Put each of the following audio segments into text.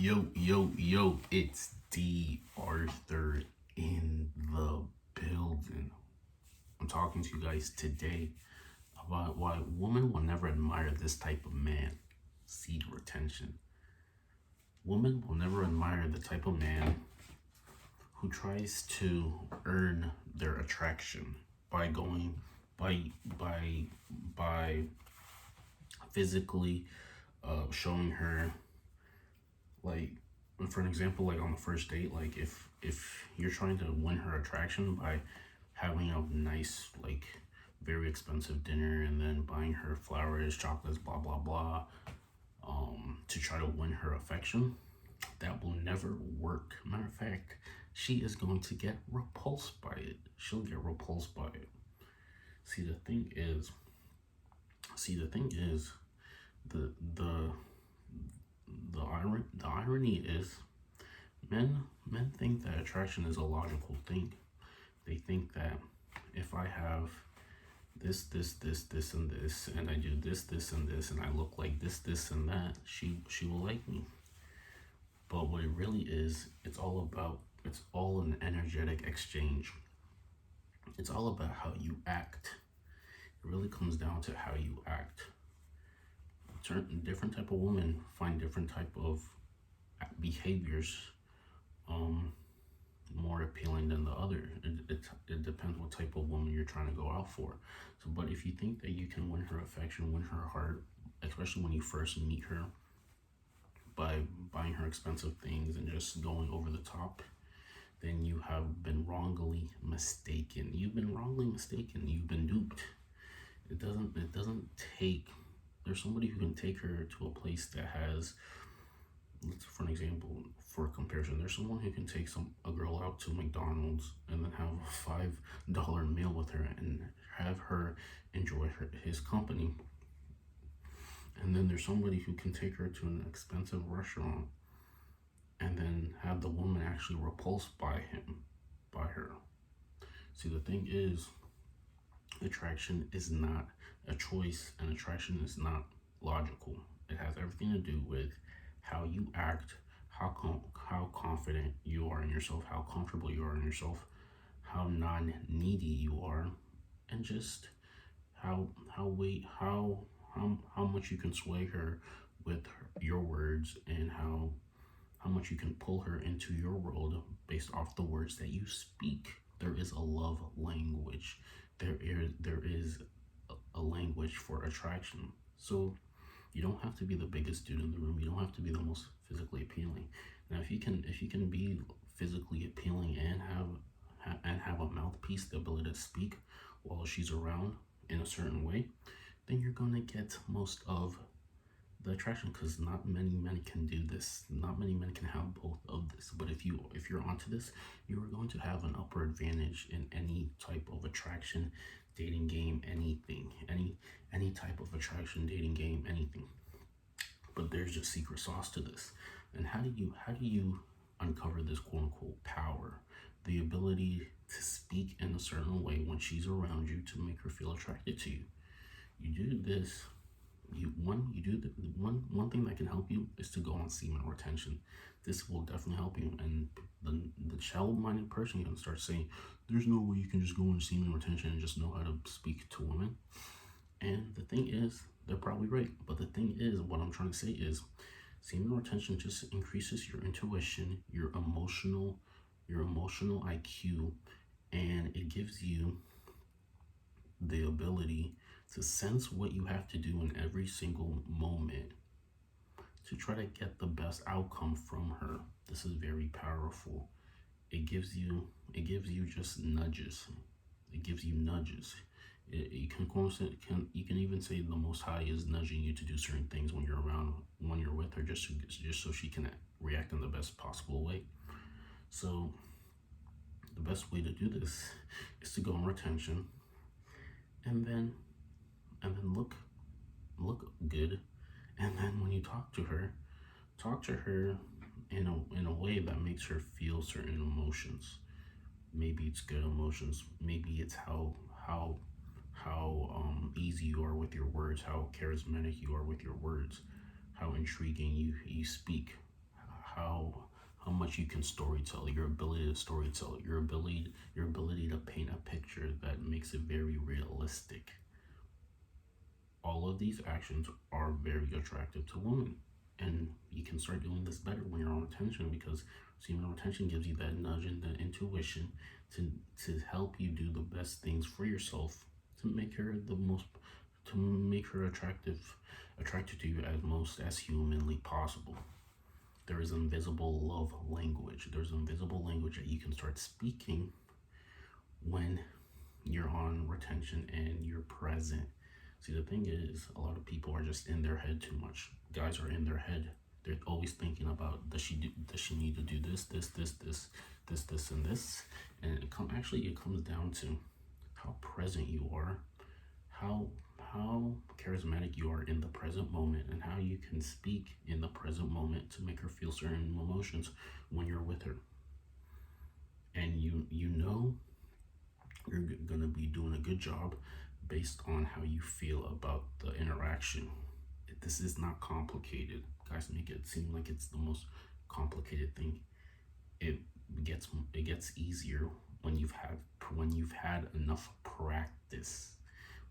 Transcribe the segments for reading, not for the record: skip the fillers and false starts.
Yo, it's D.Arthur in the building. I'm talking to you guys today about why women will never admire this type of man. Seed retention. Women will never admire the type of man who tries to earn their attraction by going by physically showing her, like, for an example, like on the first date, like if you're trying to win her attraction by having a nice, like, very expensive dinner and then buying her flowers, chocolates, blah blah blah, to try to win her affection, that will never work. Matter of fact, she is going to get repulsed by it. She'll get repulsed by it. See, the thing is, the the the irony is, men think that attraction is a logical thing. They think that if I have this and this, and I do this and this, and I look like this and that, she will like me. But what it really is, it's all an energetic exchange. It's all about how you act. It really comes down to how you act. Certain different type of women find different type of behaviors more appealing than the other. It depends what type of woman you're trying to go out for. So, but if you think that you can win her affection, win her heart, especially when you first meet her, by buying her expensive things and just going over the top, then you have been wrongly mistaken. You've been wrongly mistaken. You've been duped. It doesn't take, there's somebody who can take her to a place that has, for an example, for a comparison, there's someone who can take a girl out to McDonald's and then have a $5 meal with her and have her enjoy his company. And then there's somebody who can take her to an expensive restaurant and then have the woman actually repulsed by her. See, the thing is, attraction is not a choice, and attraction is not logical. It has everything to do with how you act, how confident you are in yourself, how comfortable you are in yourself, how non-needy you are, and just how much you can sway her with your words, and how much you can pull her into your world based off the words that you speak. There is a love language. There is a language for attraction. So you don't have to be the biggest dude in the room. You don't have to be the most physically appealing. Now, if you can be physically appealing and have a mouthpiece, the ability to speak while she's around in a certain way, then you're gonna get most of the attraction, because not many men can do this. Not many men can have both of this. But if you're onto this, you are going to have an upper advantage in any type of attraction, dating game, anything, any type of attraction, dating game, anything. But there's just secret sauce to this. And how do you uncover this quote unquote power? The ability to speak in a certain way when she's around you to make her feel attracted to you. You do this. One thing that can help you is to go on semen retention. This will definitely help you. And the shallow-minded person can start saying, "There's no way you can just go on semen retention and just know how to speak to women." And the thing is, they're probably right. But the thing is, what I'm trying to say is, semen retention just increases your intuition, your emotional IQ, and it gives you the ability to sense what you have to do in every single moment to try to get the best outcome from her. This is very powerful. It gives you just nudges. It gives you nudges. You can even say the Most High is nudging you to do certain things when you're with her, just so she can react in the best possible way. So the best way to do this is to go on retention, and then look good, and then when you talk to her in a way that makes her feel certain emotions. Maybe it's good emotions. Maybe it's how easy you are with your words, how charismatic you are with your words, how intriguing you speak, how much you can storytell, your ability to storytell, your ability to paint a picture that makes it very realistic. All of these actions are very attractive to women. And you can start doing this better when you're on retention, because semen retention gives you that nudge and the intuition to help you do the best things for yourself, to make her attracted to you as humanly possible. There is invisible love language. There's invisible language that you can start speaking when you're on retention and you're present. See, the thing is, a lot of people are just in their head too much. Guys are in their head. They're always thinking about, does she need to do this, and this, and it comes down to how present you are, how charismatic you are in the present moment, and how you can speak in the present moment to make her feel certain emotions when you're with her. And you know you're gonna be doing a good job based on how you feel about the interaction. This is not complicated. Guys make it seem like it's the most complicated thing. It gets easier when you've had enough practice.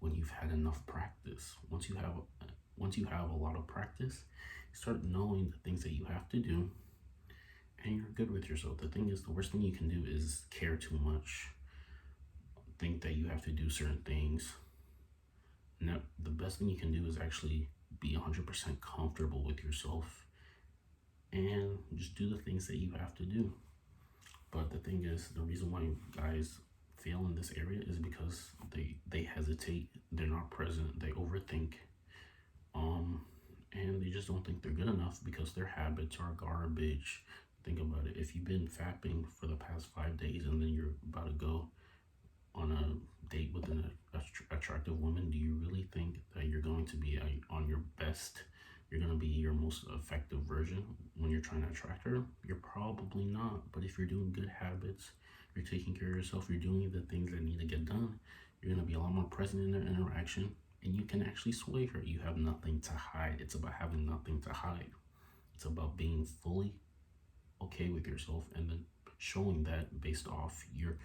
When you've had enough practice, once you have a lot of practice, you start knowing the things that you have to do, and you're good with yourself. The thing is, the worst thing you can do is care too much, think that you have to do certain things. Now, the best thing you can do is actually be 100% comfortable with yourself and just do the things that you have to do. But the thing is, the reason why guys fail in this area is because they hesitate, they're not present, they overthink, and they just don't think they're good enough because their habits are garbage. Think about it. If you've been fapping for the past 5 days and then you're about to go on a date with an attractive woman, do you really think that you're going to be on your best? You're going to be your most effective version when you're trying to attract her? You're probably not. But if you're doing good habits, you're taking care of yourself, you're doing the things that need to get done, you're going to be a lot more present in their interaction, and you can actually sway her. You have nothing to hide. It's about having nothing to hide. It's about being fully okay with yourself and then showing that based off your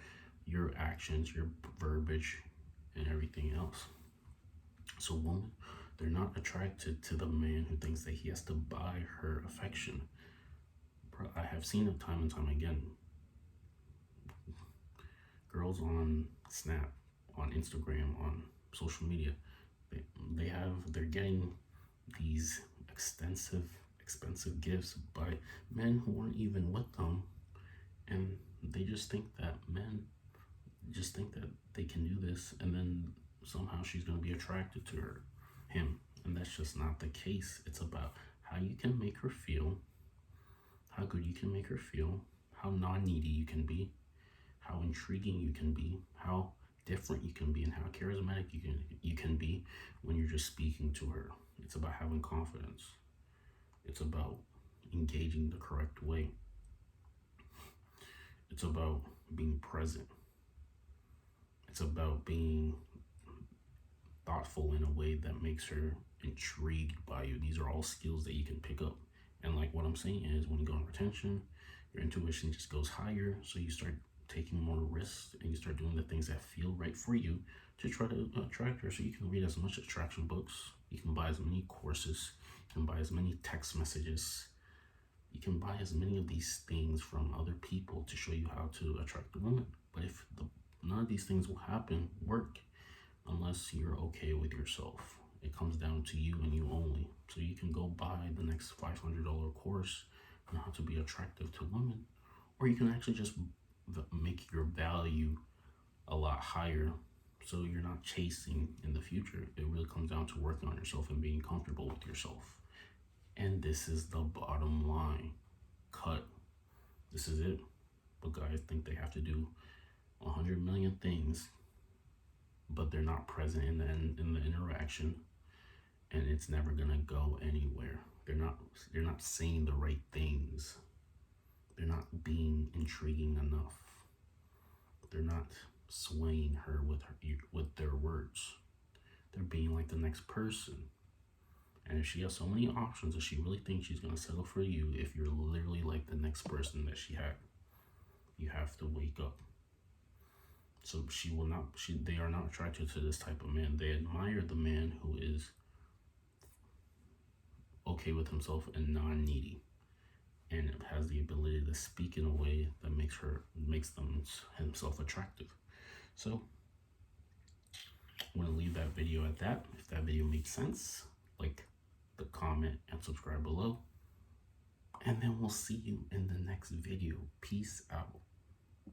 actions, your verbiage, and everything else. So women, they're not attracted to the man who thinks that he has to buy her affection. Bro, I have seen it time and time again. Girls on Snap, on Instagram, on social media, they're getting these expensive gifts by men who aren't even with them, and they just think that men just think that they can do this, and then somehow she's going to be attracted to him, and that's just not the case. It's about how you can make her feel, how good you can make her feel, how non-needy you can be, how intriguing you can be, how different you can be, and how charismatic you can be when you're just speaking to her. It's about having confidence. It's about engaging the correct way. It's about being present. It's about being thoughtful in a way that makes her intrigued by you. These are all skills that you can pick up. And like what I'm saying is, when you go on retention, your intuition just goes higher. So you start taking more risks and you start doing the things that feel right for you to try to attract her. So you can read as much attraction books. You can buy as many courses. You can buy as many text messages. You can buy as many of these things from other people to show you how to attract a woman. But if none of these things will work unless you're okay with yourself. It comes down to you and you only. So you can go buy the next $500 course on how to be attractive to women, or you can actually just make your value a lot higher so you're not chasing in the future. It really comes down to working on yourself and being comfortable with yourself. And this is the bottom line. Cut. This is it. But guys think they have to do 100 million things, but they're not present in the interaction, and it's never gonna go anywhere. They're not saying the right things. They're not being intriguing enough. They're not swaying her with their words. They're being like the next person. And if she has so many options, if she really thinks she's gonna settle for you, if you're literally like the next person that she had, you have to wake up. So she will not. They are not attracted to this type of man. They admire the man who is okay with himself and non-needy, and has the ability to speak in a way that makes them himself attractive. So I'm gonna leave that video at that. If that video makes sense, like the comment and subscribe below. And then we'll see you in the next video. Peace out.